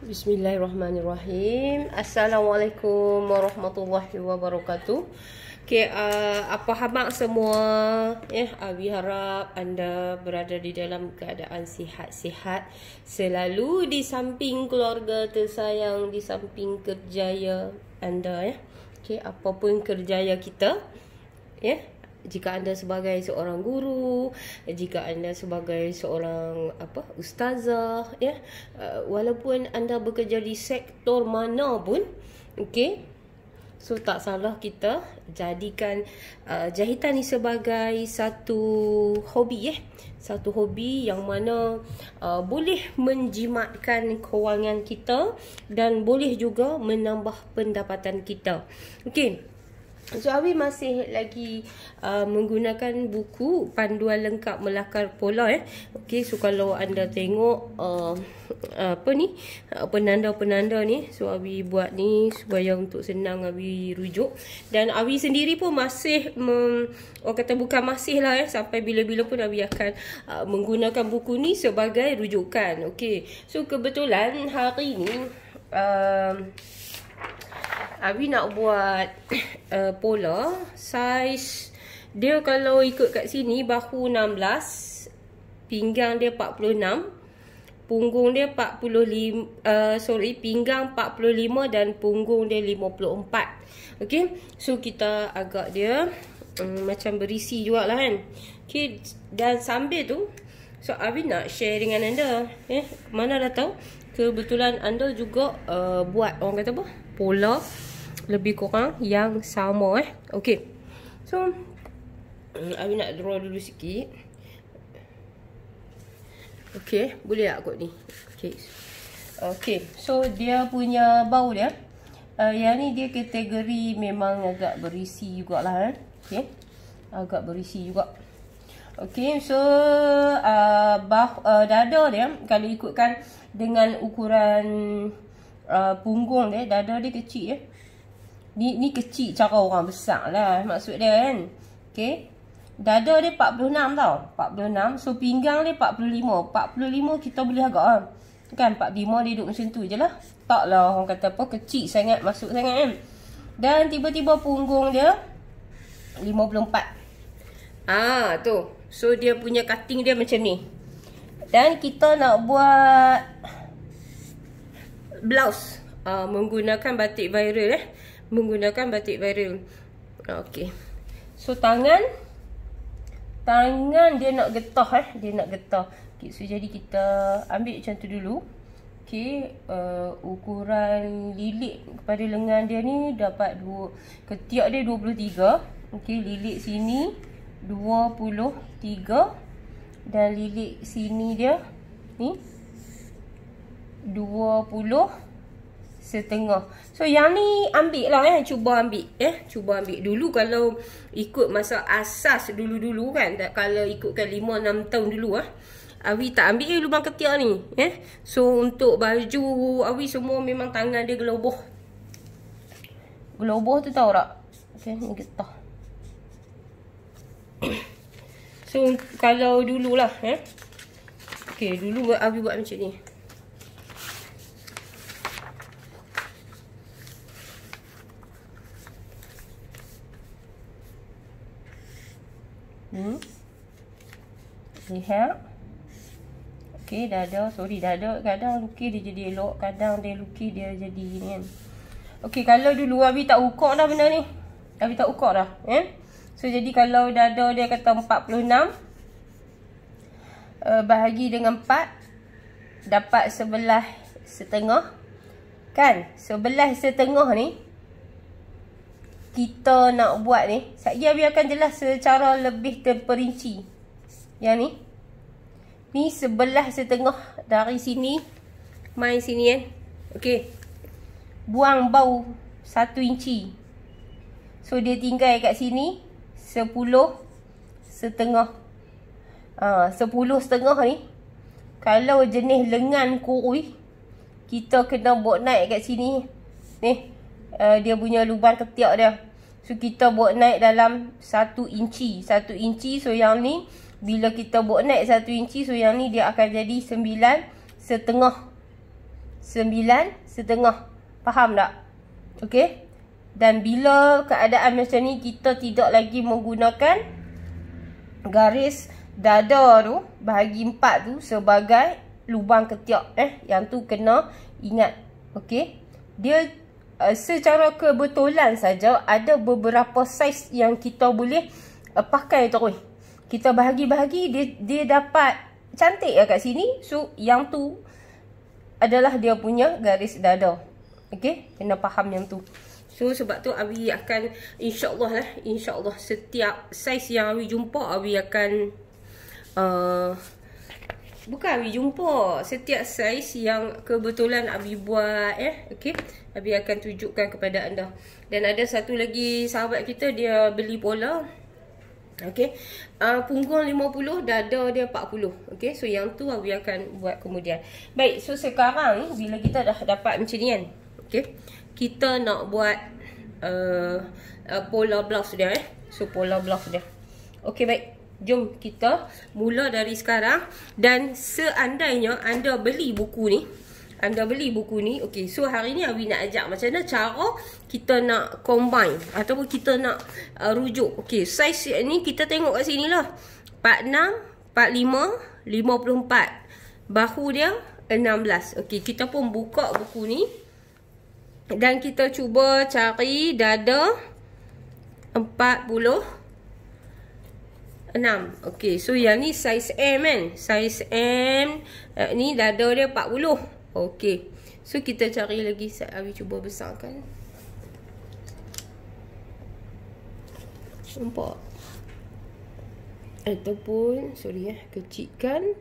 Bismillahirrahmanirrahim. Assalamualaikum warahmatullahi wabarakatuh. Okay, apa khabar semua? Abi harap anda berada di dalam keadaan sihat-sihat, selalu di samping keluarga tersayang, di samping kerjaya anda. Okay, apapun kerjaya kita, jika anda sebagai seorang guru, jika anda sebagai seorang ustazah, walaupun anda bekerja di sektor mana pun, okey, so tak salah kita jadikan jahitan ni sebagai satu hobi, satu hobi yang mana boleh menjimatkan kewangan kita dan boleh juga menambah pendapatan kita. Okey. So Abi masih lagi menggunakan buku Panduan Lengkap Melakar Pola. Okey, so kalau anda tengok penanda-penanda ni, so Abi buat ni supaya untuk senang Abi rujuk. Dan Abi sendiri pun masih orang kata bukan masih lah, sampai bila-bila pun Abi akan menggunakan buku ni sebagai rujukan. Okey, so kebetulan hari ni Abi nak buat pola saiz dia. Kalau ikut kat sini, bahu 16, pinggang dia 46, punggung dia 45, pinggang 45 dan punggung dia 54. Okey, so kita agak dia macam berisi jugalah kan. Okey, dan sambil tu, so Abi nak share dengan anda, mana dah tahu kebetulan anda juga buat orang kata apa, pola lebih kurang yang sama. Okey, so Abi nak draw dulu sikit. Okey, boleh tak kot ni? Okey, so dia punya bau dia, yang ni dia kategori memang agak berisi jugalah. Okey, agak berisi juga. Okey, so dada dia, kalau ikutkan dengan ukuran punggung dia, dada dia kecil. Ni kecil cara orang besar lah maksud dia kan. Okey, dada dia 46 tau, 46. So pinggang dia 45. 45 kita boleh agak lah kan, 45 dia duduk macam tu je lah. Tak lah orang kata apa, kecil sangat, masuk sangat kan. Dan tiba-tiba punggung dia 54. Tu, so dia punya cutting dia macam ni. Dan kita nak buat blouse menggunakan batik viral, menggunakan batik viral. Okey, so tangan dia nak getah, dia nak getah. Okay, so jadi kita ambil macam tu dulu. Okey, ukuran lilit kepada lengan dia ni dapat ketiak dia 23. Okey, lilit sini 23 dan lilit sini dia ni 20 setengah. So yang ni ambil lah, cuba ambil, cuba ambil dulu. Kalau ikut masa asas dulu-dulu kan, kalau ikutkan 5-6 tahun dulu Abi tak ambil lubang ketiak ni, So untuk baju Abi semua memang tangan dia geloboh. Geloboh tu tahu tak? Okay, ni getah. So kalau dululah, okay, dulu Abi buat macam ni. Lihat. Okey, dada, dada kadang lukis dia jadi elok, kadang dia lukis dia jadi ni kan. Okey, kalau dulu Abi tak ukur dah benda ni. Abi tak ukur dah, So jadi kalau dada dia kata 46, bahagi dengan 4 dapat 11.5. Kan? 11.5 ni kita nak buat ni, sekejap Abi akan jelas secara lebih terperinci. Yang ni 11.5 dari sini main sini Okey, buang bau 1 inci. So dia tinggal kat sini 10.5. 10.5 ni kalau jenis lengan kurui, kita kena buat naik kat sini ni. Dia punya lubang ketiak dia, so kita buat naik dalam 1 inci. 1 inci, so yang ni bila kita buat naik 1 inci, so yang ni dia akan jadi 9.5. 9,5. Faham tak? Okey. Dan bila keadaan macam ni, kita tidak lagi menggunakan garis dada tu, bahagi 4 tu sebagai lubang ketiak. Yang tu kena ingat. Okey. Dia secara kebetulan saja ada beberapa saiz yang kita boleh pakai terus. Kita bahagi-bahagi, dia dapat cantik kat sini. So yang tu adalah dia punya garis dada. Okey, kena faham yang tu. So sebab tu Awi akan insya-Allah setiap saiz yang Awi jumpa, Awi akan bukan Awi jumpa, setiap saiz yang kebetulan Awi buat, okey, Awi akan tunjukkan kepada anda. Dan ada satu lagi sahabat kita, dia beli pola, okey, punggung 50, dada dia 40. Okey, so yang tu Awi akan buat kemudian. Baik, so sekarang ni bila kita dah dapat macam ni kan, okey, kita nak buat pola blouse dia, so pola blouse dia. Okey, baik, jom kita mula dari sekarang. Dan seandainya anda beli buku ni, okey, so hari ni Awi nak ajak macam mana cara kita nak combine ataupun kita nak rujuk. Okey, saiz ni kita tengok kat sini lah, 46, 45, 54. Bahu dia 16. Okey, kita pun buka buku ni dan kita cuba cari dada 46. Okey, so yang ni saiz M kan, saiz M, ni dada dia 40. Okey, so kita cari lagi. Awi cuba besarkan, nampak? Ataupun sorry kecilkan,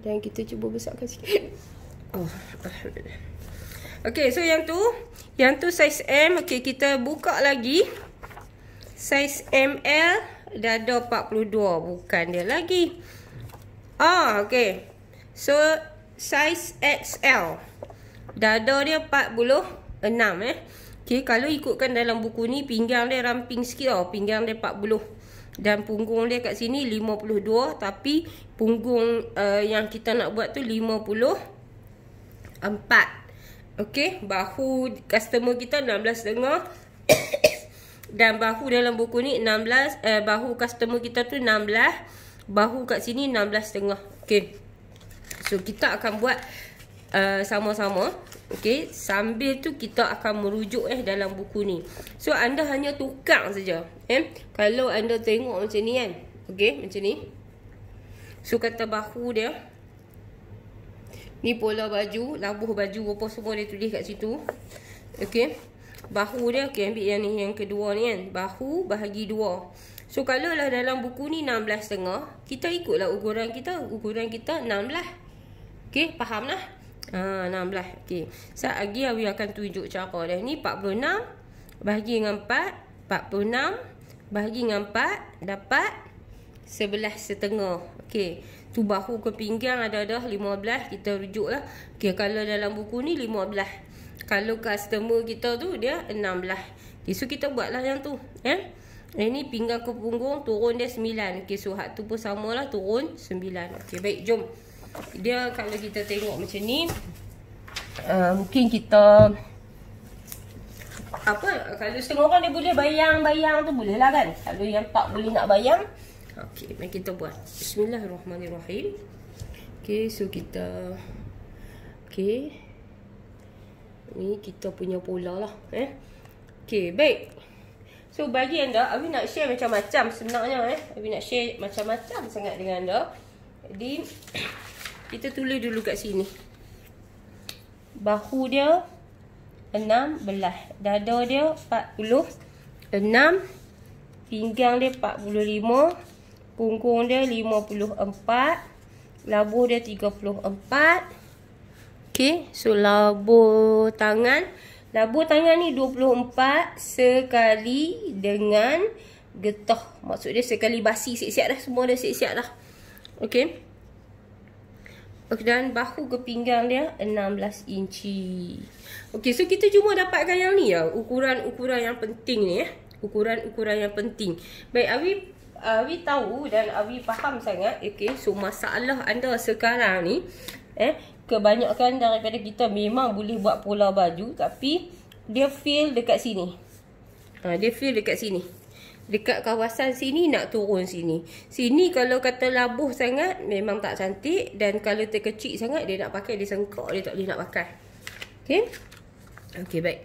dan kita cuba besarkan sikit. Oh, alhamdulillah. Okey, so yang tu saiz M. Okey, kita buka lagi saiz ML, dada 42, bukan dia lagi. Okey, so saiz XL, dada dia 46. Okey, kalau ikutkan dalam buku ni, pinggang dia ramping sikit tau, pinggang dia 40. Dan punggung dia kat sini 52, tapi punggung yang kita nak buat tu 54. Okey, bahu customer kita 16,5. Dan bahu dalam buku ni 16, bahu customer kita tu 16, bahu kat sini 16,5. Okey, so kita akan buat sama-sama. Okey, sambil tu kita akan merujuk dalam buku ni. So anda hanya tukar saja. Kalau anda tengok macam ni kan, okey, macam ni. So kata bahu dia ni, pola baju, labuh baju apa semua dia tulis kat situ. Okey, bahu dia, okey, ambil yang ni, yang kedua ni kan, bahu bahagi 2. So kalau lah dalam buku ni 16,5, kita ikutlah ukuran kita. Ukuran kita 16. Okey, faham lah? 16. Okey, sekejap lagi Awi akan tunjuk cara dia. Ni 46 bahagi dengan 4, 46 bahagi dengan 4, dapat 11,5. Okey, tu bahu ke pinggang ada 15, kita rujuk lah. Okey, kalau dalam buku ni 15, kalau customer kita tu dia 16. Okey, so kita buatlah yang tu. Ini pinggang ke punggung, turun dia 9. Okey, so hak tu pun samalah, turun 9. Okey, baik, jom. Dia kalau kita tengok macam ni, mungkin kita kalau setengah orang dia boleh bayang-bayang tu boleh lah kan. Kalau yang tak boleh nak bayang, okey, mari kita buat. Bismillahirrahmanirrahim. Okey, so kita, okey, ni kita punya pola lah. Okey, baik. So bagi anda, Awi nak share macam-macam sebenarnya. Awi nak share macam-macam sangat dengan anda. Jadi kita tulis dulu kat sini. Bahu dia 16, dada dia 46, pinggang dia 45, punggung dia 54, labuh dia 34. Okey, so labuh tangan ni 24 sekali dengan getah. Maksud dia sekali basi, siap-siap dah, semua dah siap-siap dah. Okey. Dan bahu ke pinggang dia 16 inci. Okey, so kita cuma dapatkan yang ni ya, ukuran-ukuran yang penting ni ukuran-ukuran yang penting. Baik, Awi tahu dan Awi faham sangat. Okey, so masalah anda sekarang ni kebanyakan daripada kita memang boleh buat pola baju, tapi dia feel dekat sini. Dia feel dekat sini. Dekat kawasan sini nak turun sini. Sini kalau kata labuh sangat memang tak cantik, dan kalau terkecil sangat dia nak pakai, dia sengkak, dia tak boleh nak pakai. Okey. Okey, baik.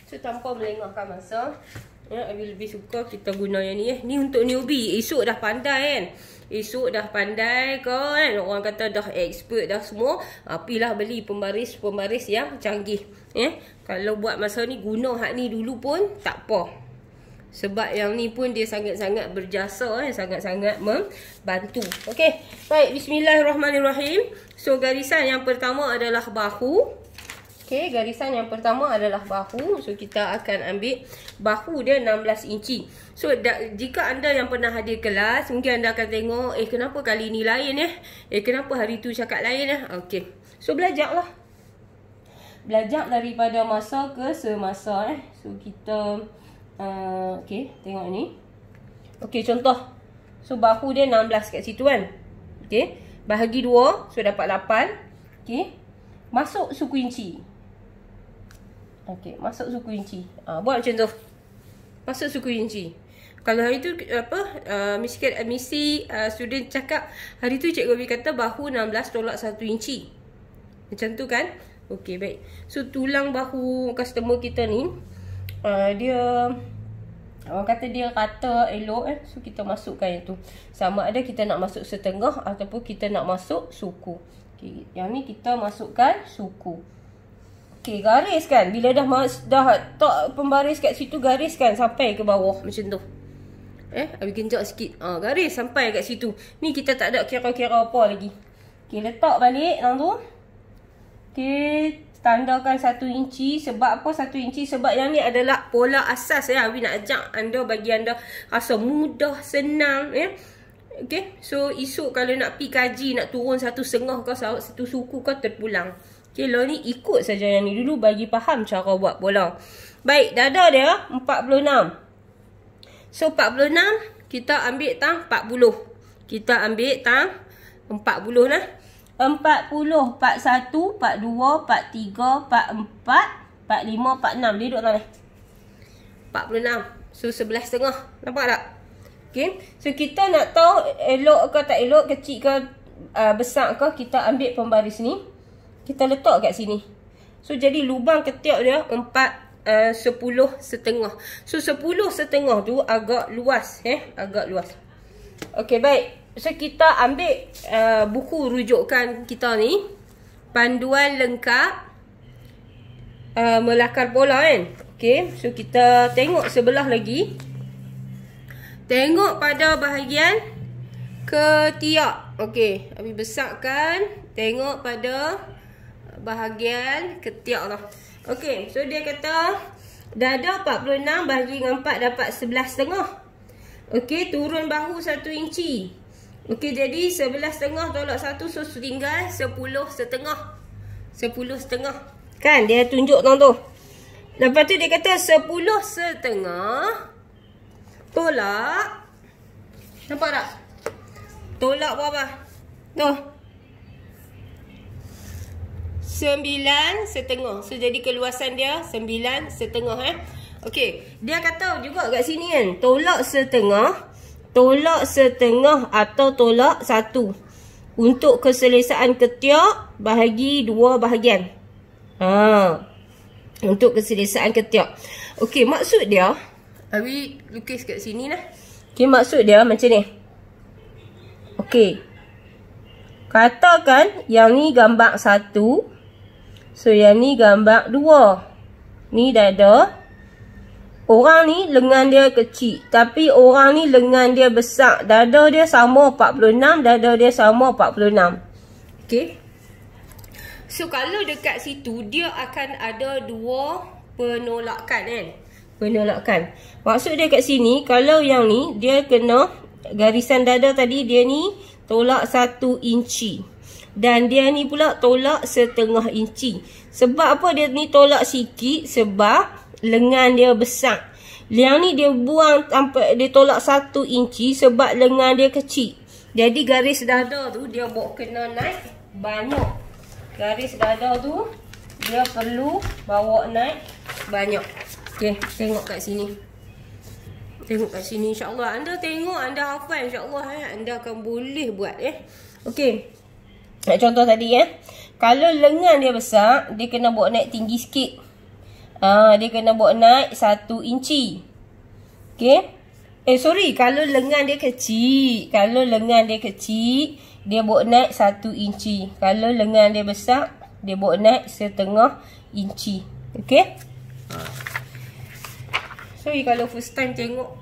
So tanpa melengahkan masa, Abi lebih suka kita guna yang ni. Ni untuk newbie. Esok dah pandai kan. Esok dah pandai kan. Orang kata dah expert dah semua. Apilah beli pembaris yang canggih. Kalau buat masa ni guna hak ni dulu pun tak apa. Sebab yang ni pun dia sangat-sangat berjasa. Sangat-sangat membantu. Okey. Baik. Bismillahirrahmanirrahim. So garisan yang pertama adalah bahu. Okey, garisan yang pertama adalah bahu. So, kita akan ambil bahu dia 16 inci. So, jika anda yang pernah hadir kelas, mungkin anda akan tengok, kenapa kali ni lain kenapa hari tu cakap lain Okey. So, belajarlah. Belajar daripada masa ke semasa So, kita okey, tengok ni. Okey, contoh. So, bahu dia 16 kat situ kan. Okey, bahagi 2, so dapat 8. Okey. Masuk suku inci. Okey, masuk suku inci. Buat macam tu. Masuk suku inci. Kalau hari tu misi student cakap, hari tu Cikgu Abi kata bahu 16 tolak 1 inci. Macam tu kan? Okey, baik. So tulang bahu customer kita ni dia orang kata dia rata elok So kita masukkan itu. Sama ada kita nak masuk setengah ataupun kita nak masuk suku. Okey, yang ni kita masukkan suku. Okey, gariskan. Bila dah tak pembaris kat situ, gariskan sampai ke bawah macam tu. Abi genjak sikit. Garis sampai kat situ. Ni kita tak ada kira-kira apa lagi. Okey, letak balik dalam tu. Okey, tandakan 1 inci. Sebab apa 1 inci? Sebab yang ni adalah pola asas Abi nak ajak anda, bagi anda rasa mudah, senang Okey, so esok kalau nak pi kaji, nak turun 1,5 ke 1 suku ke, terpulang. Okey, lo ni ikut saja yang ni dulu bagi faham cara buat pola. Baik, dada dia 46. So 46 kita ambil tang 40. Kita ambil tang 40 lah. 40, 41, 42, 43, 44, 45, 46. Dia duduk dalam ni. 46. So 11,5. Nampak tak? Okay. So kita nak tahu elok ke tak elok, kecil ke besar ke, kita ambil pembaris ni. Kita letak kat sini. So jadi lubang ketiak dia 10,5. So 10,5 tu agak luas agak luas. Okey, baik. So kita ambil buku rujukan kita ni, panduan lengkap melakar pola kan. Okey, so kita tengok sebelah lagi. Tengok pada bahagian ketiak. Okey, Abi besarkan. Tengok pada bahagian ketiak lah. Okey, so dia kata dada 46 bahagi dengan 4 dapat 11,5. Okey, turun bahu 1 inci. Okey, jadi 11,5 tolak 1, so tinggal 10,5. 10,5. Kan dia tunjuk tang tu. Lepas tu dia kata 10,5 tolak. Nampak tak? Tolak berapa? Tu. 9,5. So jadi keluasan dia 9,5 Okey, dia kata juga kat sini kan, tolak setengah atau tolak 1. Untuk keselesaan ketiak bahagi 2 bahagian. Untuk keselesaan ketiak. Okey, maksud dia, Abi lukis kat sini lah. Okey, maksud dia macam ni. Okey. Katakan yang ni gambar 1. So yang ni gambar 2. Ni dada. Orang ni lengan dia kecil, tapi orang ni lengan dia besar. Dada dia sama 46, dada dia sama 46. Okey. So kalau dekat situ dia akan ada 2 penolakan kan. Penolakan. Maksud dia kat sini, kalau yang ni dia kena garisan dada tadi, dia ni tolak 1 inci. Dan dia ni pula tolak setengah inci. Sebab apa dia ni tolak sikit? Sebab lengan dia besar. Yang ni dia buang sampai dia tolak 1 inci sebab lengan dia kecil. Jadi garis dada tu dia bawa kena naik banyak. Garis dada tu dia perlu bawa naik banyak. Okey, tengok kat sini. Tengok kat sini, insya-Allah anda tengok, anda hafal, insya-Allah anda akan boleh buat Okey. Contoh tadi kalau lengan dia besar, dia kena bawa naik tinggi sikit. Dia kena bawa naik 1 inci. Okey. Sorry, kalau lengan dia kecil, dia bawa naik 1 inci. Kalau lengan dia besar, dia bawa naik 1/2 inci. Okey. Sorry kalau first time tengok,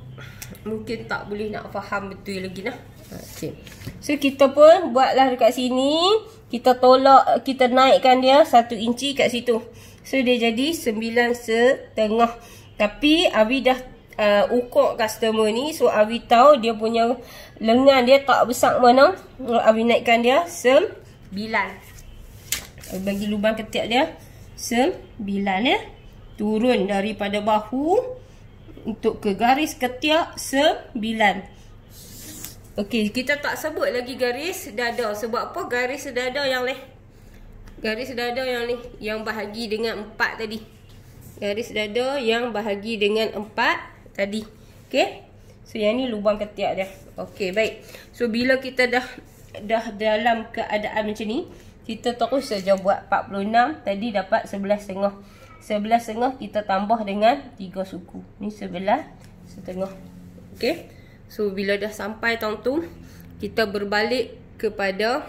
mungkin tak boleh nak faham betul lagi lah. Okay. So kita pun buatlah dekat sini. Kita tolak, kita naikkan dia 1 inci kat situ. So dia jadi 9,5. Tapi Awi dah ukur customer ni. So Awi tahu dia punya lengan dia tak besar mana. Awi naikkan dia 9. Awi bagi lubang ketiak dia 9 Turun daripada bahu untuk ke garis ketiak 9. Okey, kita tak sebut lagi garis dada. Sebab apa? Garis dada yang ni. Garis dada yang ni, yang bahagi dengan 4 tadi. Garis dada yang bahagi dengan 4 tadi. Okey. So yang ni lubang ketiak dia. Okey, baik. So bila kita dah dalam keadaan macam ni, kita terus saja buat 46. Tadi dapat 11,5. 11,5 kita tambah dengan 3 suku. Ni 11,5. Okey. So bila dah sampai tang tu, kita berbalik kepada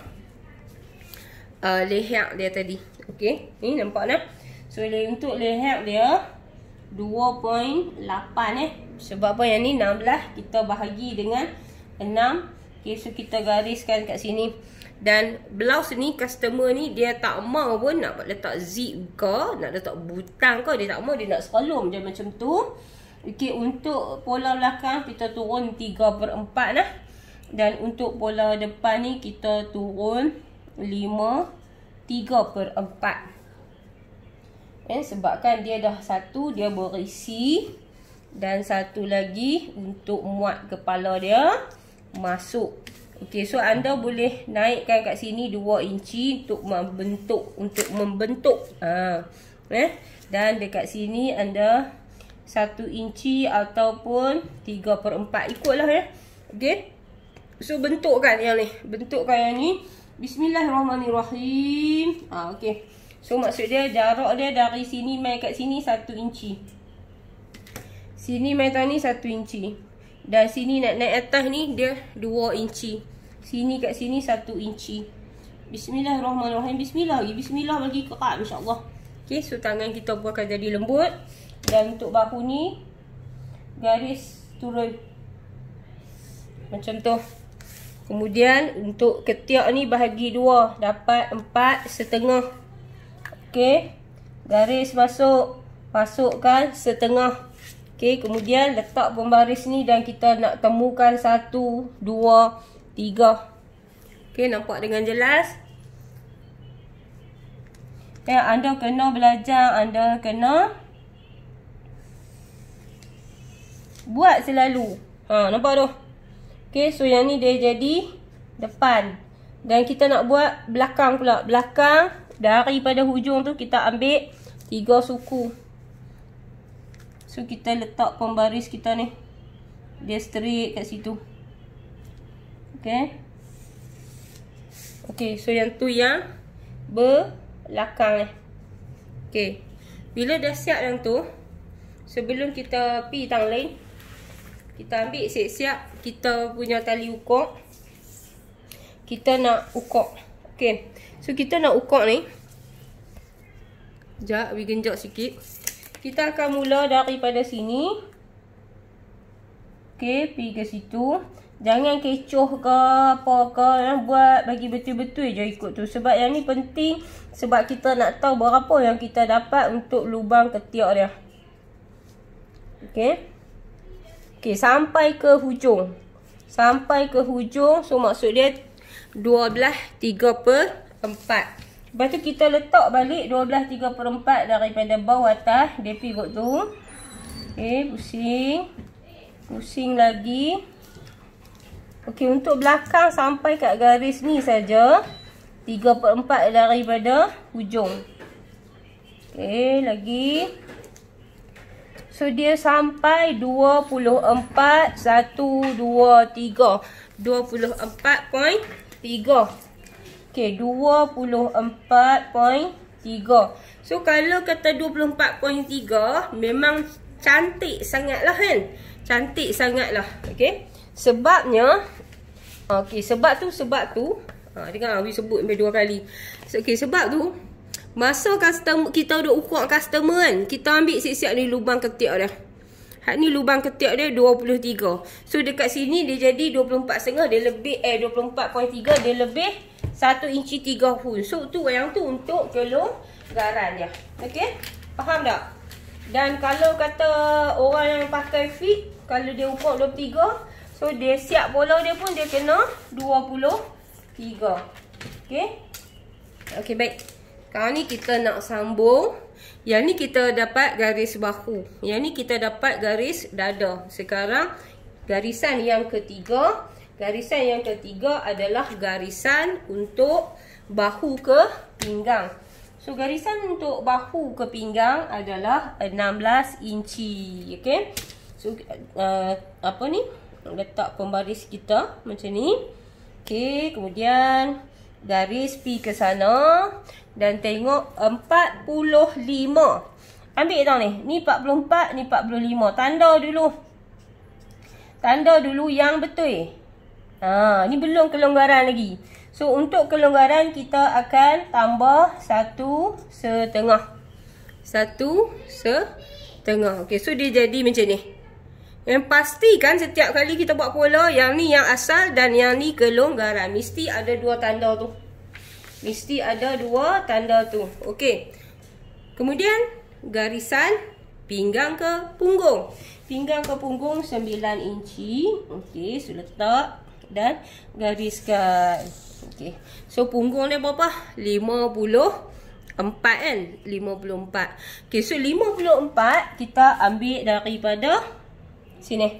leher dia tadi. Okey. Ni nampak tak? So untuk leher dia 2.8 Sebab apa yang ni 16 kita bahagi dengan 6. Okey, so kita gariskan kat sini. Dan blouse ni, customer ni dia tak mau pun nak letak zip ke, nak letak butang ke, dia tak mau, dia nak selom je macam tu. Okey, untuk pola belakang kita turun 3/4 lah. Dan untuk pola depan ni kita turun 3/4. Sebabkan dia dah satu, dia berisi. Dan satu lagi untuk muat kepala dia masuk. Okey, so anda boleh naikkan kat sini 2 inci untuk membentuk. Dan dekat sini anda 1 inci ataupun 3/4, ikutlah Okey. So bentukkan yang ni. Bismillahirrahmanirrahim. Okey. So maksud dia jarak dia dari sini mai kat sini 1 inci. Sini mai tani 1 inci. Dan sini nak naik atas ni dia 2 inci. Sini kat sini 1 inci. Bismillahirrahmanirrahim. Bismillah bagi kerat, insya-Allah. Okey, so tangan kita pun akan jadi lembut. Dan untuk bahu ni garis turun macam tu. Kemudian untuk ketiak ni bahagi 2, dapat 4,5. Okey. Garis masukkan 1/2. Okey, kemudian letak pembaris ni dan kita nak temukan 1, 2, 3. Okey, nampak dengan jelas? Anda kena belajar, anda kena buat selalu. Nampak tu? Okey, so yang ni dia jadi depan. Dan kita nak buat belakang pula. Belakang daripada hujung tu kita ambil 3 suku. So kita letak pembaris kita ni. Dia straight kat situ. Okey. Okey, so yang tu yang belakang ni. Okey. Bila dah siap yang tu, sebelum kita pi tang lain, kita ambil siap-siap kita punya tali ukur. Kita nak ukur. Okey. So kita nak ukur ni. Sekejap, we genjot sikit. Kita akan mula daripada sini. Okey, pergi ke situ. Jangan kecoh ke apa ke, buat bagi betul-betul je ikut tu. Sebab yang ni penting, sebab kita nak tahu berapa yang kita dapat untuk lubang ketiak dia. Okey. Okey, sampai ke hujung. Sampai ke hujung, so maksud dia 12/3/4. Lepas tu kita letak balik 12/3/4 daripada bawah atas. Dia pivot tu. Okey, pusing. Pusing lagi. Okey, untuk belakang sampai kat garis ni saja. 3/4 daripada hujung. Okey, lagi. So dia sampai 24, 1, 2, 3. 24.3. Okey, 24.3. So kalau kata 24.3 memang cantik sangatlah kan. Cantik sangatlah. Okey. Sebabnya sebab tu dengar Awi sebut sampai 2 kali. So, okey, sebab tu masa customer kita dah ukur customer kan, kita ambil siap-siap ni lubang ketiak dah. Hak ni lubang ketiak dia 23. So dekat sini dia jadi 24.5, dia lebih 24.3, dia lebih 1 inci 3 full. So tu yang tu untuk kelonggaran dia. Okey? Faham tak? Dan kalau kata orang yang pakai fit, kalau dia ukur 23, so dia siap bola dia pun dia kena 23. Okey? Okey, baik. Sekarang ni kita nak sambung. Yang ni kita dapat garis bahu. Yang ni kita dapat garis dada. Sekarang garisan yang ketiga. Garisan yang ketiga adalah garisan untuk bahu ke pinggang. So garisan untuk bahu ke pinggang adalah 16 inci. Okey? So apa ni? Letak pembaris kita macam ni. Okey, kemudian garis pi ke sana dan tengok 45. Ambil tau ni. Ni 44, ni 45. Tanda dulu. Tanda dulu yang betul. Ni belum kelonggaran lagi. So untuk kelonggaran kita akan tambah 1/2. 1/2. Okey, so dia jadi macam ni. Yang pastikan setiap kali kita buat pola, yang ni yang asal dan yang ni kelonggaran. Mesti ada 2 tanda tu. Mesti ada 2 tanda tu. Okey. Kemudian garisan pinggang ke punggung. Pinggang ke punggung 9 inci. Okey, so letak dan gariskan. Okey. So punggung dia berapa? 54 kan? 54. Okey, so 54 kita ambil daripada sini.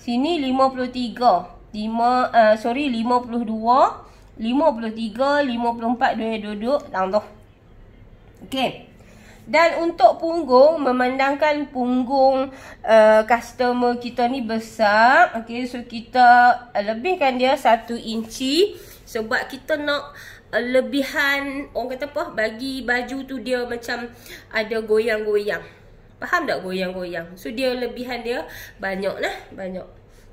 Sini 53. 52, 53, 54 dia duduk dalam tu. Okey. Dan untuk punggung, memandangkan punggung customer kita ni besar, okey, so kita lebihkan dia 1 inci sebab kita nak lebihan, orang kata apa, bagi baju tu dia macam ada goyang-goyang. Faham tak goyang-goyang? So dia lebihan dia banyak lah, banyak.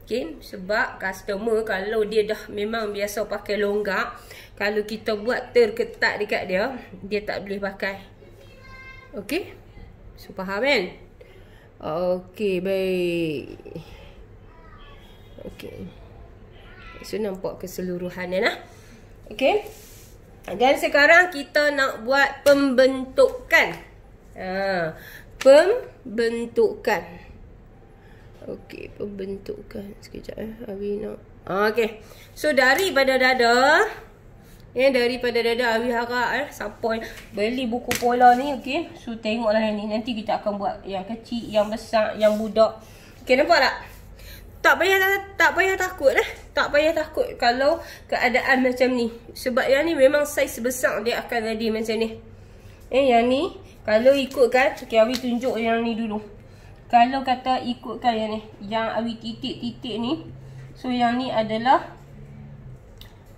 Okay, sebab customer kalau dia dah memang biasa pakai longgak, kalau kita buat terketat dekat dia, dia tak boleh pakai. Okay, so faham kan? Okay, baik. Okay, so nampak keseluruhannya lah. Okay, dan sekarang kita nak buat pembentukan. Pembentukan. Okey, pembentukan. Sekejap Awi nak. Okey. So daripada dada, daripada dada Awi harap siapa beli buku pola ni, okey. So tengoklah yang ni. Nanti kita akan buat yang kecil, yang besar, yang budak. Okey, nampak tak? Tak payah takut lah. Tak payah takut kalau keadaan macam ni. Sebab yang ni memang saiz besar dia akan jadi macam ni. Yang ni kalau ikutkan, okay, Awi tunjuk yang ni dulu. Kalau kata ikutkan yang ni, yang Awi titik-titik ni, so yang ni adalah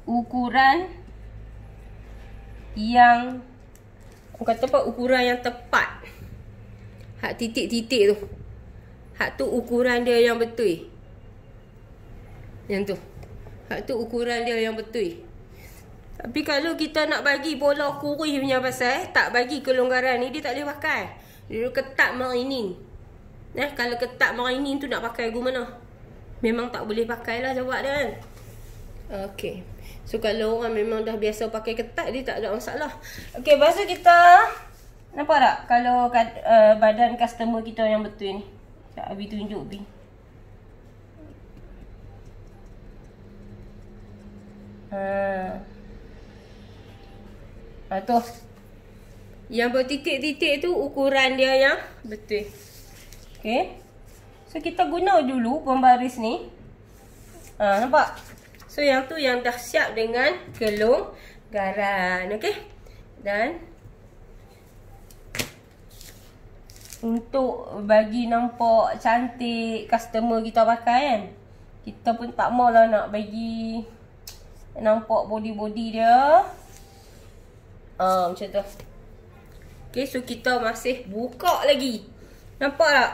ukuran yang, orang kata apa, ukuran yang tepat. Hak titik-titik tu, hak tu ukuran dia yang betul. Yang tu, hak tu ukuran dia yang betul. Tapi kalau kita nak bagi bola kurih punya pasal, tak bagi kelonggaran ni, dia tak boleh pakai. Dia ketat marinin. Kalau ketat marinin tu nak pakai guna mana? Memang tak boleh pakai lah jawab dia kan. Okay. So kalau orang memang dah biasa pakai ketat, dia tak ada masalah. Okay, lepas tu kita, nampak tak? Kalau badan customer kita yang betul ni. Sekejap Abi tunjuk Abi. Tu yang bertitik-titik tu ukuran dia yang betul. Okay, so kita guna dulu pembaris ni. Nampak? So yang tu yang dah siap dengan garan. Okey. Dan untuk bagi nampak cantik customer kita pakai kan, kita pun tak maulah nak bagi nampak body dia. Macam tu. Okay, so kita masih buka lagi. Nampak tak?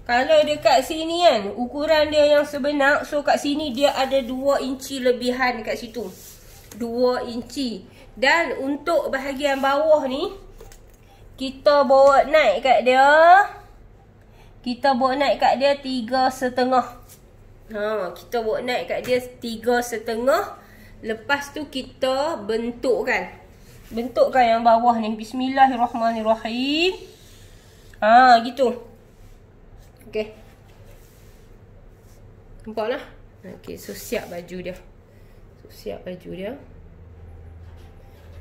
Kalau dekat sini kan, ukuran dia yang sebenar. So kat sini dia ada 2 inci lebihan dekat situ. 2 inci. Dan untuk bahagian bawah ni, kita bawa naik kat dia. Kita bawa naik kat dia 3,5. Kita bawa naik kat dia 3,5. Lepas tu kita bentukkan. Bentukkan yang bawah ni. Bismillahirrahmanirrahim. Gitu. Okay. Nampak lah. Okay, so siap baju dia.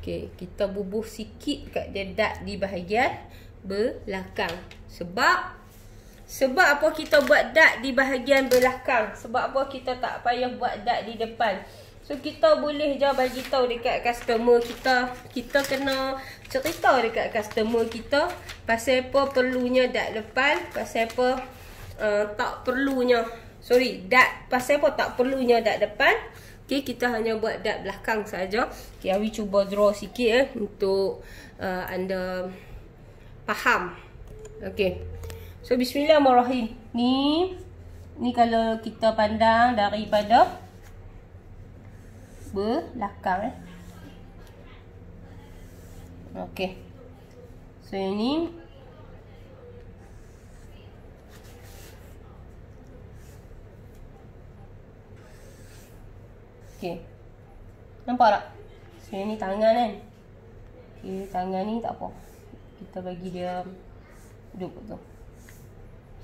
Okay, kita bubuh sikit kat dia dot di bahagian belakang. Sebab apa kita buat dot di bahagian belakang? Sebab apa kita tak payah buat dot di depan? So kita boleh je bagi tahu dekat customer kita. Kita kena cerita dekat customer kita pasal apa perlunya dot depan, pasal apa tak perlunya. Pasal apa tak perlunya dot depan. Okay, kita hanya buat dot belakang saja. Okay, Awi cuba draw sikit untuk anda faham. Okay. So bismillahirrahmanirrahim. Ni kalau kita pandang daripada belakang Okey. So ini okey. Nampak tak? So ini tangan kan. Okey, tangan ni tak apa. Kita bagi dia duduk tu.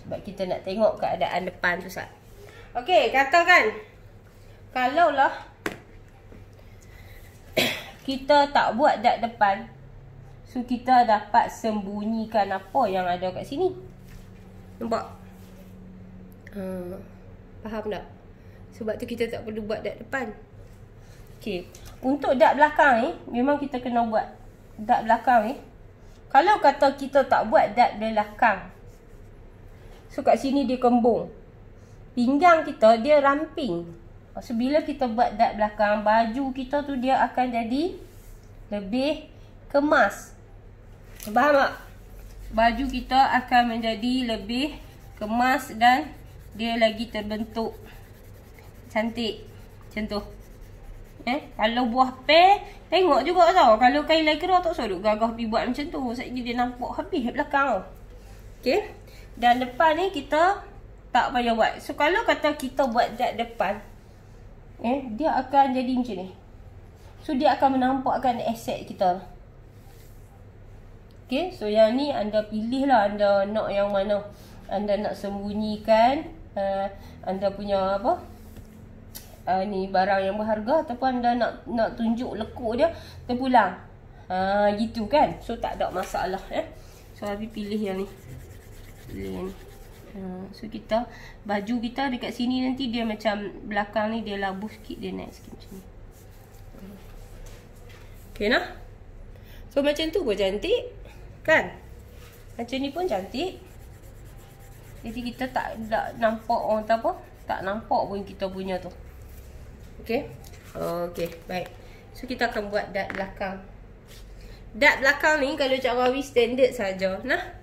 Sebab kita nak tengok keadaan depan tu sat. Okey, katakan kalaulah kita tak buat dot depan, so kita dapat sembunyikan apa yang ada kat sini. Nampak? Faham tak? Sebab tu kita tak perlu buat dot depan. Okey, untuk dot belakang ni memang kita kena buat dot belakang ni. Kalau kata kita tak buat dot belakang, so kat sini dia kembung. Pinggang kita dia ramping. So bila kita buat dot belakang, baju kita tu dia akan jadi lebih kemas. Faham tak? Baju kita akan menjadi lebih kemas dan dia lagi terbentuk cantik. Macam tu. Kalau buah pair, tengok juga tau. Kalau kain lycra tak usah duk gagah pergi buat macam tu. Sebab dia nampak habis belakang. Okey. Dan depan ni kita tak payah buat. So kalau kata kita buat dot depan, dia akan jadi macam ni. So dia akan menampakkan aset kita. Okay, so yang ni anda pilih lah anda nak yang mana. Anda nak sembunyikan anda punya apa, ni barang yang berharga, ataupun anda nak tunjuk lekuk dia terpulang. Gitu kan. So tak ada masalah. So Abi pilih yang ni. Pilih yang ni. So kita, baju kita dekat sini nanti dia macam belakang ni dia labuh sikit, dia naik sikit macam ni. Okay nah. So macam tu pun cantik kan. Macam ni pun cantik. Jadi kita tak nampak orang tak apa, tak nampak pun kita punya tu. Okay. Okay, baik. So kita akan buat dot belakang. Dot belakang ni kalau Cak Rawi standard saja nah.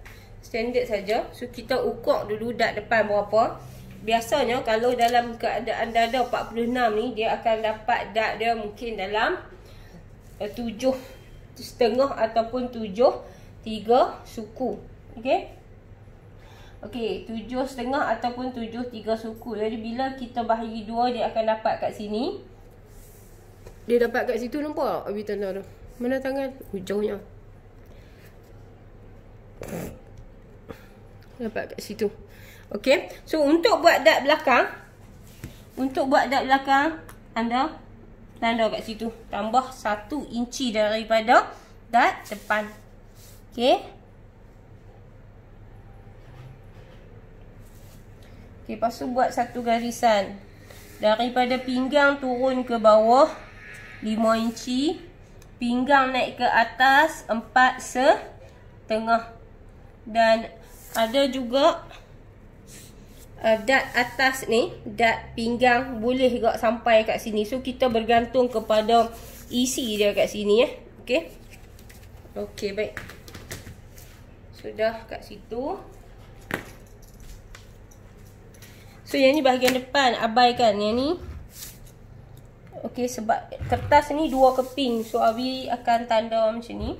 Standard saja. So kita ukur dulu dot depan berapa. Biasanya kalau dalam keadaan dada 46 ni, dia akan dapat dot dia mungkin dalam 7,5 ataupun 7,3 suku. Okey. Okey, 7,5 ataupun 7,3 suku. Jadi bila kita bahagi 2, dia akan dapat kat sini. Dia dapat kat situ, nampak? Abi tanda tu. Mana tangan? Jauhnya. Dapat kat situ. Okey. So untuk buat dot belakang, anda tanda kat situ. Tambah 1 inci daripada dot depan. Okey. Okey, lepas tu buat satu garisan daripada pinggang turun ke bawah 5 inci. pinggang naik ke atas 4,5. Dan ada juga dart atas ni, dart pinggang boleh juga sampai kat sini. So kita bergantung kepada isi dia kat sini ya. Okey. Okey, baik. Sudah kat situ. So yang ni bahagian depan, abaikan yang ni. Okey, sebab kertas ni 2 keping. So Abi akan tanda macam ni.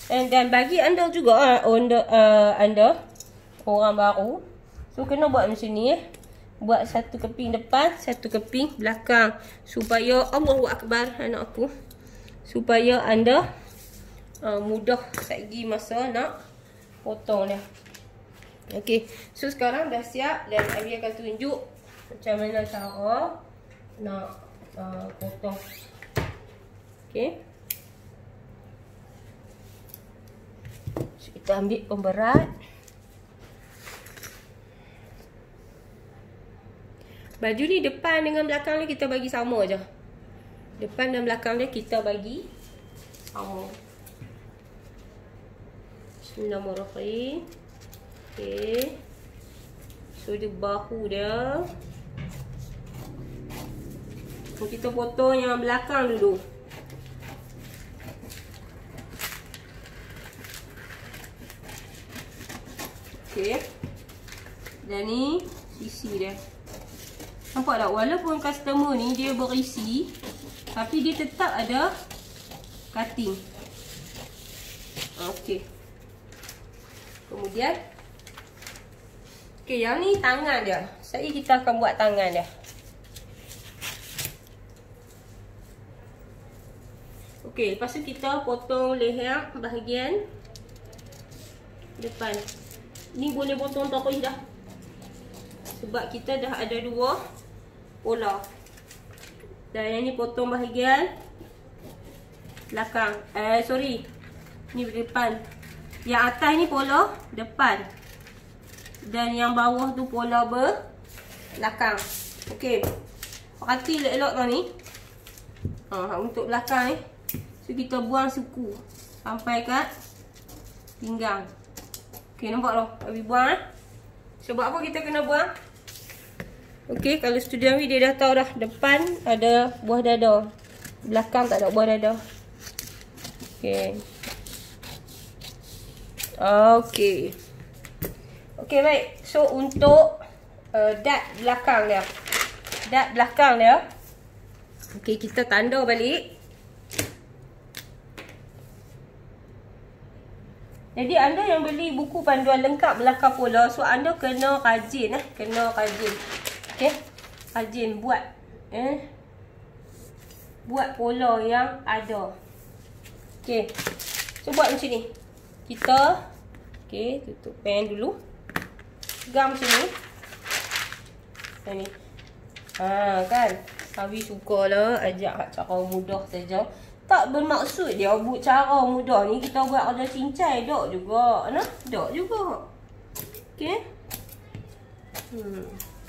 Dan bagi anda juga anda orang baru, so kena buat macam ni Buat 1 keping depan, 1 keping belakang, supaya Allahu Akbar anak aku, supaya anda mudah segi masa nak potong dia. Okey, so sekarang dah siap dan Abi akan tunjuk macam mana cara nak potong. Okey, so, kita ambil pemberat. Baju ni depan dengan belakang ni kita bagi sama je. Depan dan belakang dia kita bagi sama. Bismillahirrahmanirrahim. Okey. So dia bahu dia. So, kita potong yang belakang dulu. Okey. Dan ni sisi dia. Nampak tak? Walaupun customer ni dia berisi, tapi dia tetap ada cutting. Okey. Kemudian okey, yang ni tangan dia. Kita akan buat tangan dia. Okey, lepas tu kita potong leher bahagian depan. Ni boleh potong terus dah. Sebab kita dah ada 2 pola. Dan yang ni potong bahagian belakang. Sorry. Ni depan. Yang atas ni pola depan. Dan yang bawah tu pola belakang. Okey. Perhati elok-elok tau ni. Untuk belakang ni. So kita buang suku sampai kat pinggang. Okey, nampak tak? Abi buang Sebab apa kita kena buang? Okey, kalau student Abi dia dah tahu dah. Depan ada buah dada, belakang tak ada buah dada. Okey. Okey. Okey, baik. So untuk dart belakang dia. Dart belakang dia. Okey, kita tanda balik. Jadi anda yang beli buku panduan lengkap belakang pola, so anda kena rajin kena rajin. Okey. Rajin buat buat pola yang ada. Okey. So buat macam ni. Kita tutup pen dulu. Pegang macam ni. Macam ni. Kan. Abi sukalah ajak cara mudah saja. Tak bermaksud dia buat cara mudah ni kita buat ada cincai dok juga. Dok juga. Okey.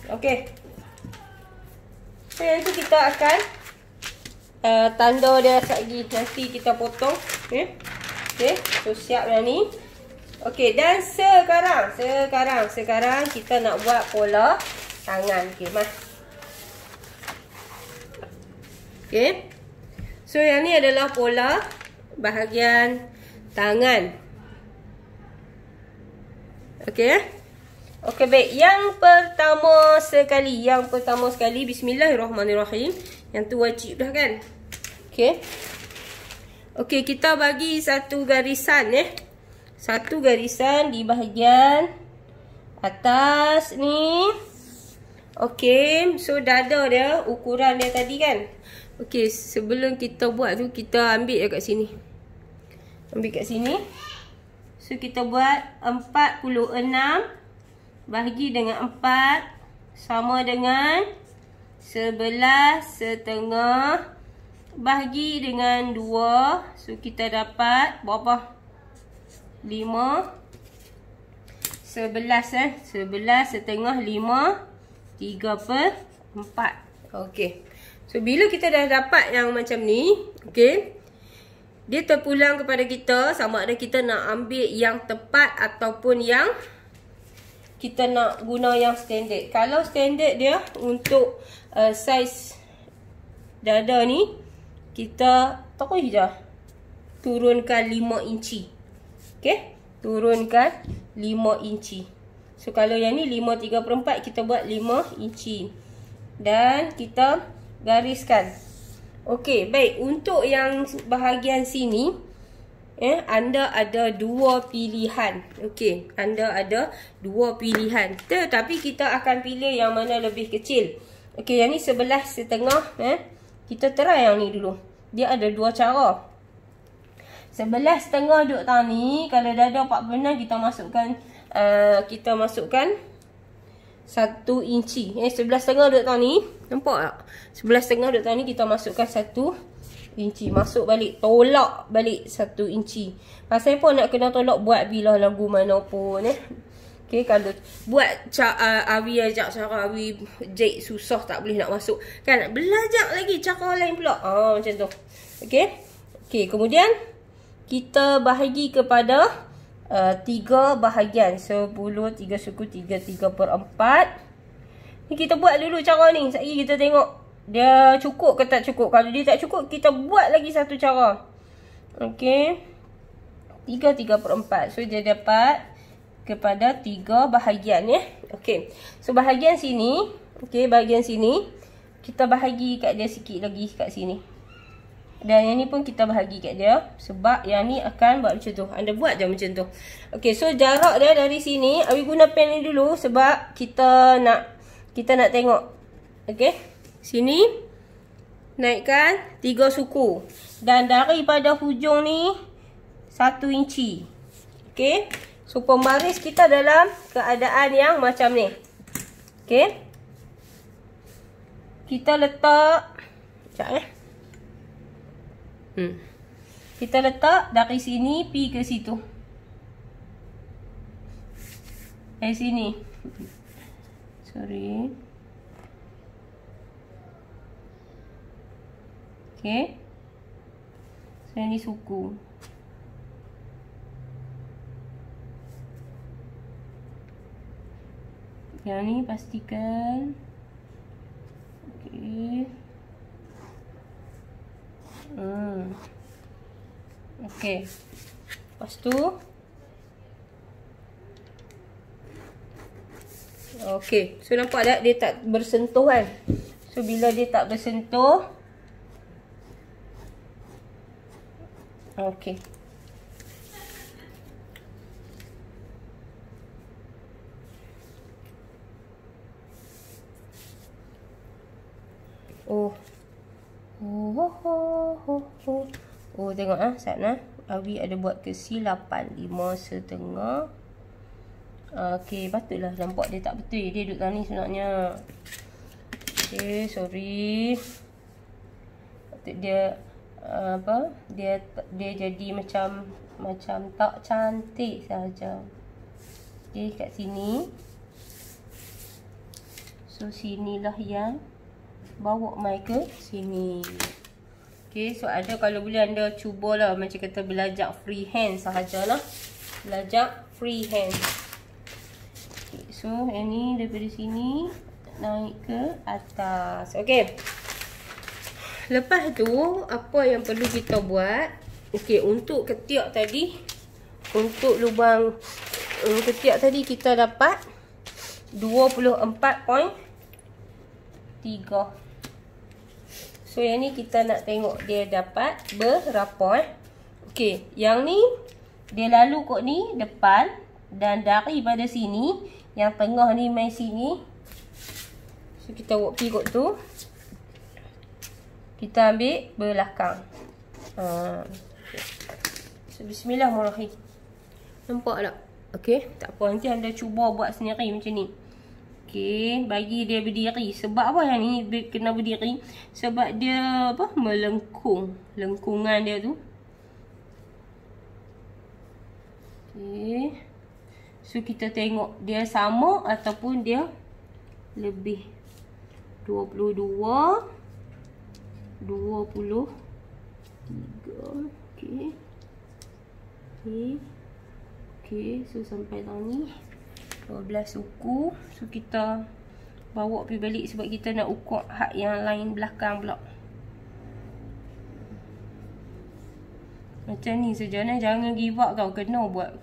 Okey. So yang tu kita akan tanda dia lagi. Nanti kita potong. Okey. So siap dah ni. Okey, dan sekarang kita nak buat pola tangan. Okey, mas. Okey. So yang ni adalah pola bahagian tangan. Okey. Okey, baik. Yang pertama sekali bismillahirrahmanirrahim. Yang tu wajib dah kan? Okey. Okey, kita bagi satu garisan Satu garisan di bahagian atas ni. Okey, so dada dia ukuran dia tadi kan? Okey, sebelum kita buat tu kita ambil kat sini. Ambil kat sini. So kita buat 46 bahagi dengan 4 sama dengan 11,5 bahagi dengan 2. So kita dapat berapa? 5 11 11,5 5 3/4. Okey. So bila kita dah dapat yang macam ni, okey. dia terpulang kepada kita sama ada kita nak ambil yang tepat ataupun yang kita nak guna yang standard. Kalau standard dia untuk saiz dada ni, kita terus je turunkan 5 inci. Okay, turunkan 5 inci. So kalau yang ni 5 3/4, kita buat 5 inci. Dan kita gariskan. Okey, baik. Untuk yang bahagian sini, anda ada 2 pilihan. Okey, anda ada 2 pilihan. Tetapi kita akan pilih yang mana lebih kecil. Okey, yang ni 11,5. Kita try yang ni dulu. Dia ada 2 cara. 11,5 duduk tang ni. Kalau dah ada 46, kita masukkan 1 inci. 11,5 duduk tang ni. Nampak tak? 11,5 duduk tang ni, kita masukkan 1 inci. Masuk balik. Tolak balik 1 inci. Pasal apa nak kena tolak? Buat bila lagu mana pun. Okay, kalau buat Awi ajak cara Awi jahit susah, tak boleh nak masuk. Kan? Belajar lagi cara lain pula. Macam tu. Okay. Okay, kemudian kita bahagi kepada 3 bahagian. 10, 3 suku 3, 3/4. Ni kita buat dulu cara ni. Sekejap lagi kita tengok dia cukup ke tak cukup. Kalau dia tak cukup, kita buat lagi satu cara. Okey. 3, 3/4. So dia dapat kepada 3 bahagian ya. Okey. So bahagian sini, okey, bahagian sini kita bahagi kat dia sikit lagi kat sini. Dan yang ni pun kita bahagi kat dia. Sebab yang ni akan buat macam tu. Anda buat je macam tu. Okey, so jarak dia dari sini. Awi guna pen ni dulu sebab kita nak tengok. Okey. Sini naikkan 3 suku. Dan daripada hujung ni 1 inci. Okey. So pembaris kita dalam keadaan yang macam ni. Okey. Kita letak sekejap kita letak dari sini pi ke situ. Dari sini. Sorry. Okay. So ini suku. Yang ni pastikan. Okay. Okay. Lepas tu. Okay. So nampak tak? Dia tak bersentuh kan? So bila dia tak bersentuh. Okay. Oh, tengok Satna. Awi ada buat kesilapan 5,5. Okey, patutlah nampak dia tak betul. Dia duduk ni sebenarnya. Okey, sorry. Patut dia dia jadi macam tak cantik saja. Okey, kat sini. So sinilah yang bawa mai ke sini. Okay, so ada kalau boleh anda cubalah macam kata belajar freehand sahajalah. Belajar freehand. Okay, so yang ni daripada sini naik ke atas. Okay. Lepas tu apa yang perlu kita buat? Okay, untuk ketiak tadi, untuk lubang ketiak tadi kita dapat 24.3. So yang ni kita nak tengok dia dapat berapa. Okey, yang ni dia lalu kot ni depan. Dan daripada sini, yang tengah ni main sini. So kita buat pergi kot tu. Kita ambil belakang. So bismillahirrahmanirrahim. Nampak tak? Okey, tak apa, nanti anda cuba buat sendiri macam ni. Okey, bagi dia berdiri. Sebab apa yang ni kena berdiri? Sebab dia melengkung. Lengkungan dia tu. Okey. So kita tengok dia sama ataupun dia lebih. 22 23. Okey. Okey. Okey, so sampai dah ni 12 suku. So kita bawa pergi balik sebab kita nak ukur hak yang lain belakang pula. Macam ni saja nah, jangan give up tau. Kena buat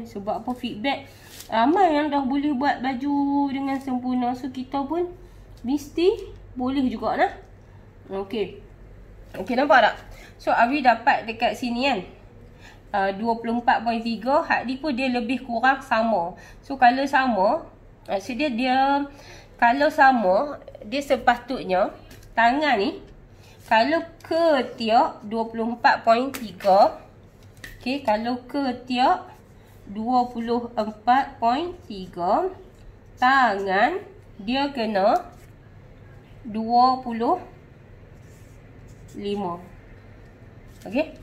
sebab apa, feedback ramai yang dah boleh buat baju dengan sempurna. So kita pun mesti boleh juga nah. Okey. Okey, nampak tak? So Awi dapat dekat sini kan 24.3. hak ni pun dia lebih kurang sama. So kalau sama, maksudnya dia kalau sama, dia sepatutnya tangan ni kalau ketiak 24.3. Okey, kalau ketiak 24.3, tangan dia kena 25. Okey.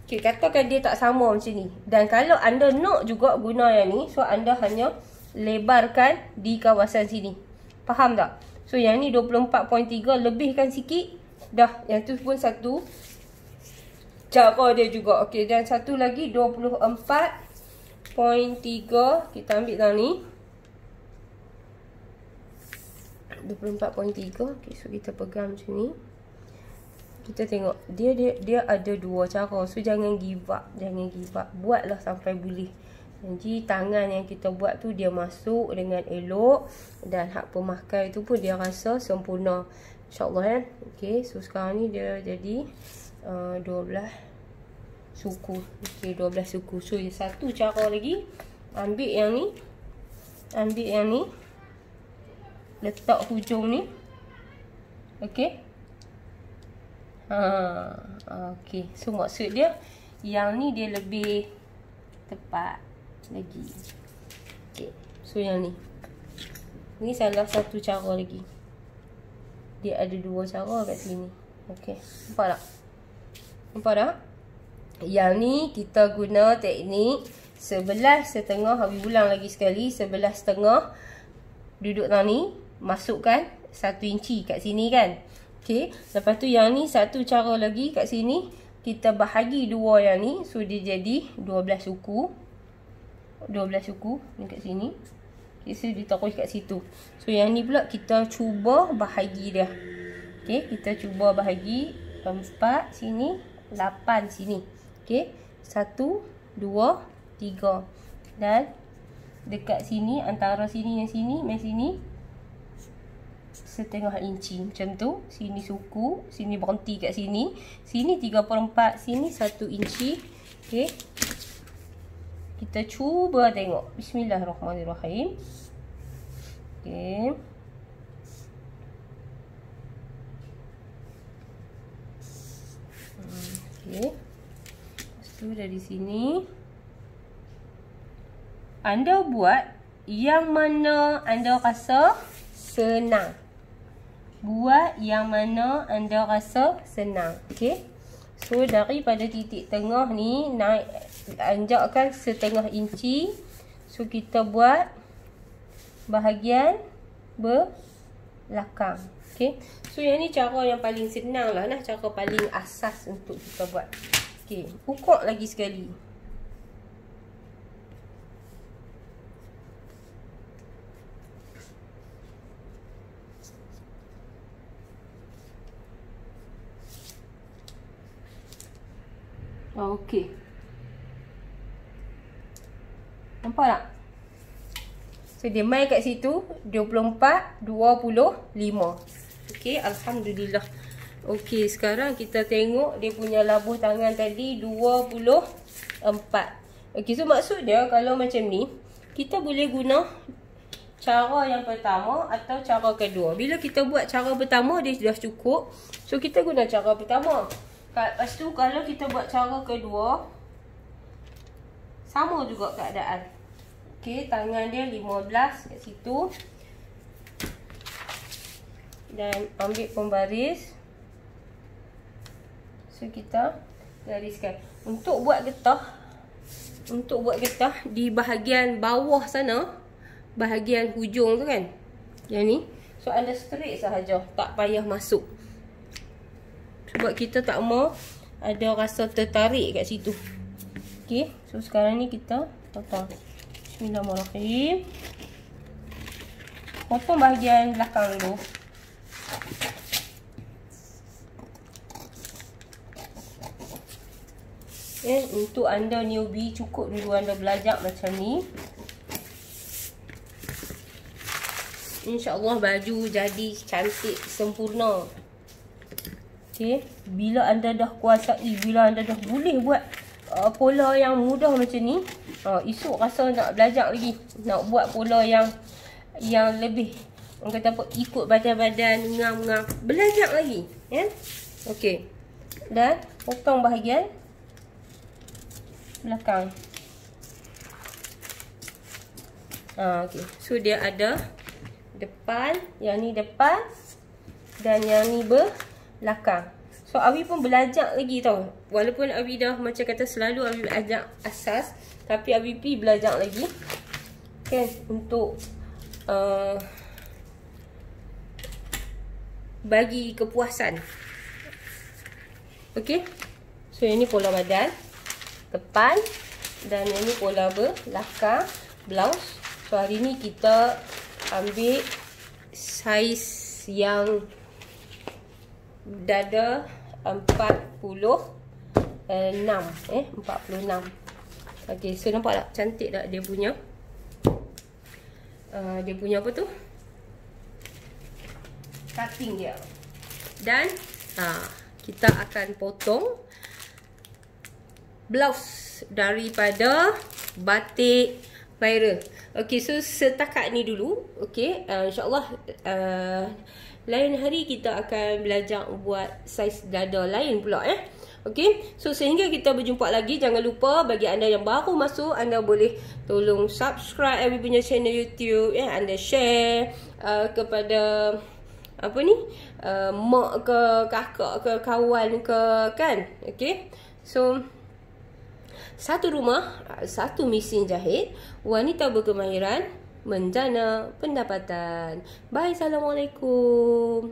Okey, katakan dia tak sama macam ni. Dan kalau anda nak juga guna yang ni, so anda hanya lebarkan di kawasan sini. Faham tak? So yang ni 24.3, lebihkan sikit. Dah, yang tu pun satu cara dia juga. Okey, dan satu lagi 24.3. Kita ambil dah ni 24.3. Okey, so kita pegang macam ni. Kita tengok dia ada dua cara. So jangan give up. Buatlah sampai boleh. Jadi tangan yang kita buat tu dia masuk dengan elok, dan hak pemakai tu pun dia rasa sempurna, InsyaAllah kan. Okay, so sekarang ni dia jadi 12 suku. Okay, 12 suku. So satu cara lagi, ambil yang ni, letak hujung ni. Okay. Okay, so maksud dia yang ni dia lebih tepat lagi. Okay, so yang ni salah satu cara lagi. Dia ada dua cara kat sini. Okay, nampak tak? Yang ni kita guna teknik 11.5. Habis ulang lagi sekali, 11.5. Duduk dalam ni, masukkan 1 inci kat sini kan. Okay, lepas tu yang ni satu cara lagi kat sini, kita bahagi dua yang ni, so dia jadi 12 suku. 12 suku dekat sini. Okay, so ditaruh kat situ. So yang ni pula kita cuba bahagi dia. Okay, kita cuba bahagi 4 sini, 8 sini. Okay, 1, 2, 3. Dan dekat sini, antara sini dan sini, main sini 1/2 inci macam tu. Sini suku, sini berhenti kat sini. Sini 3/4, sini 1 inci. Okay, kita cuba tengok. Bismillahirrahmanirrahim. Okay. Okay. Lepas tu dari sini anda buat yang mana anda rasa senang. Buat yang mana anda rasa senang. Okay. So daripada titik tengah ni naik, anjakkan 1/2 inci. So kita buat bahagian belakang. Okay. So yang ni cara yang paling senang lah nah, cara paling asas untuk kita buat. Okay, ukur lagi sekali. Okey. Nampak tak? So dia main kat situ 24, 25. Okey, alhamdulillah. Okey, sekarang kita tengok dia punya labuh tangan tadi 24. Okey, so maksud dia kalau macam ni, kita boleh guna cara yang pertama atau cara kedua. Bila kita buat cara pertama dia sudah cukup, so kita guna cara pertama. Lepas tu kalau kita buat cara kedua, sama juga keadaan. Okey, tangan dia 15 kat situ. Dan ambil pembaris. So kita gariskan. Untuk buat getah di bahagian bawah sana, bahagian hujung tu kan, yang ni, so anda straight sahaja, tak payah masuk. Sebab kita tak mau ada rasa tertarik kat situ. Okey, so sekarang ni kita potong. Bismillahirrahmanirrahim. Potong bahagian belakang dulu. Untuk anda newbie, cukup dulu anda belajar macam ni. InsyaAllah baju jadi cantik, sempurna. Okay. Bila anda dah kuasai, bila anda dah boleh buat pola yang mudah macam ni, esok rasa nak belajar lagi, nak buat pola yang lebih, orang kata apa, ikut badan-badan, ngam-ngam, belajar lagi. Okay. Dan potong bahagian belakang. Okay. So dia ada depan, yang ni depan dan yang ni belakang. So Awi pun belajar lagi tau. Walaupun Awi dah macam kata selalu Awi belajar asas, tapi Awi pergi belajar lagi kan, untuk bagi kepuasan. Okay. So yang ni pola badan depan dan yang ni pola belakang blouse. So hari ni kita ambil saiz yang dada 46. 46. Okey, so nampak tak cantik tak dia punya apa tu, cutting dia. Dan kita akan potong blouse daripada batik viral. Okey, so setakat ni dulu. Okey, insyaAllah lain hari kita akan belajar buat saiz dada lain pula Okey, so sehingga kita berjumpa lagi, jangan lupa bagi anda yang baru masuk, anda boleh tolong subscribe Awi punya channel YouTube, anda share kepada apa ni, mak ke, kakak ke, kawan ke, kan. Okey, so satu rumah, satu mesin jahit, wanita berkemahiran, menjana pendapatan. Bye, Assalamualaikum.